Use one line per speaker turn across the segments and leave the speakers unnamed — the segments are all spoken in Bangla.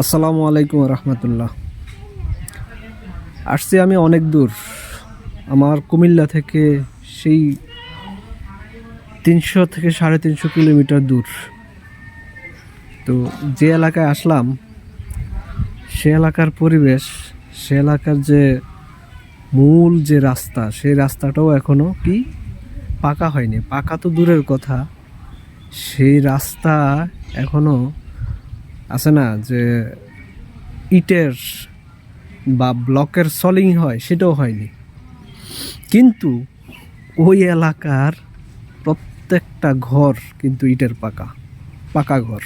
আসসালামু আলাইকুম রহমতুল্লাহ। আসছি আমি অনেক দূর, আমার কুমিল্লা থেকে সেই 300 থেকে 350 কিলোমিটার দূর। তো যে এলাকায় আসলাম, সে এলাকার পরিবেশ, সে এলাকার যে মূল যে রাস্তা, সেই রাস্তাটাও এখনও কি পাকা হয়নি। পাকা তো দূরের কথা, সেই রাস্তা এখনও আছে না যে ইটের বা ব্লকের সলিং হয়, সেটাও হয়নি। কিন্তু ওই এলাকার প্রত্যেকটা ঘর কিন্তু ইটের পাকা ঘর।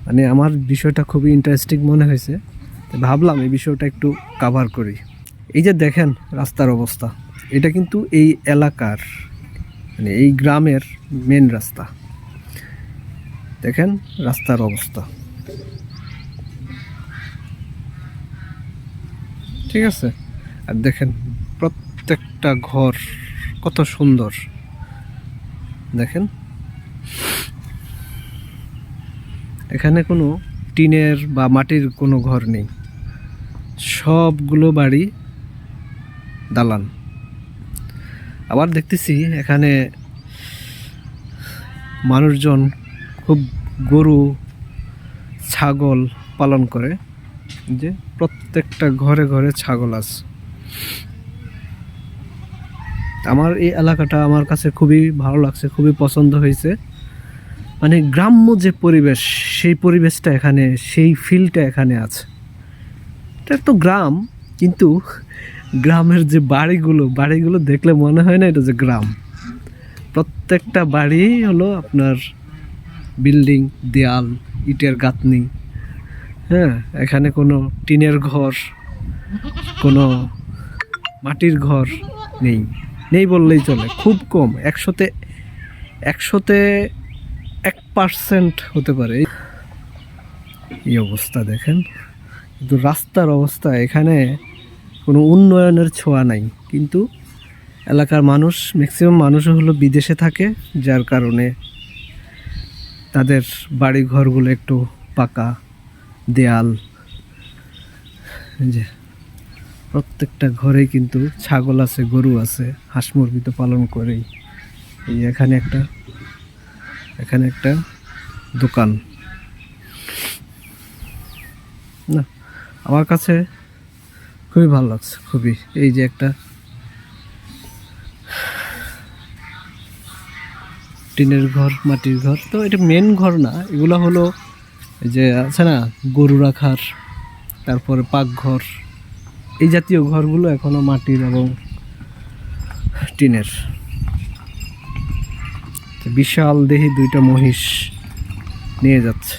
মানে আমার বিষয়টা খুবই ইন্টারেস্টিং মনে হয়েছে, ভাবলাম এই বিষয়টা একটু কাভার করি। এই যে দেখেন রাস্তার অবস্থা, এটা কিন্তু এই এলাকার মানে এই গ্রামের মেন রাস্তা। দেখেন রাস্তার অবস্থা, ঠিক আছে। আর দেখেন প্রত্যেকটা ঘর কত সুন্দর। দেখেন এখানে কোনো টিনের বা মাটির কোনো ঘর নেই, সবগুলো বাড়ি দালান। আবার দেখতেছি এখানে মানুষজন খুব গরু ছাগল পালন করে, যে প্রত্যেকটা ঘরে ঘরে ছাগল আছে। আমার এই এলাকাটা আমার কাছে খুবই ভালো লাগছে, খুবই পছন্দ হয়েছে। মানে গ্রাম্য যে পরিবেশ, সেই পরিবেশটা এখানে, সেই ফিলটা এখানে আছে। এটা তো গ্রাম, কিন্তু গ্রামের যে বাড়িগুলো দেখলে মনে হয় না এটা যে গ্রাম। প্রত্যেকটা বাড়ি হলো আপনার বিল্ডিং, দেয়াল, ইটের গাঁথনি। হ্যাঁ, এখানে কোনো টিনের ঘর, কোনো মাটির ঘর নেই বললেই চলে। খুব কম, 100-তে 1% হতে পারে। এই অবস্থা দেখেন। কিন্তু রাস্তার অবস্থা, এখানে কোনো উন্নয়নের ছোঁয়া নাই। কিন্তু এলাকার মানুষ, ম্যাক্সিমাম মানুষও হলো বিদেশে থাকে, যার কারণে তাদের বাড়ি ঘরগুলো একটু পাকা, দেয়াল। যে প্রত্যেকটা ঘরেই কিন্তু ছাগল আছে, গরু আছে, হাঁস মুরগি তো পালন করেই। এই এখানে একটা দোকান। না, আমার কাছে খুবই ভালো লাগছে, খুবই। এই যে একটা টিনের ঘর, মাটির ঘর, তো এটা মেন ঘর না, এগুলো হলো যে আছে না গরু রাখার, তারপরে পাকঘর, এই জাতীয় ঘরগুলো এখনো মাটির এবং টিনের। বিশাল দেহি দুইটা মহিষ নিয়ে যাচ্ছে।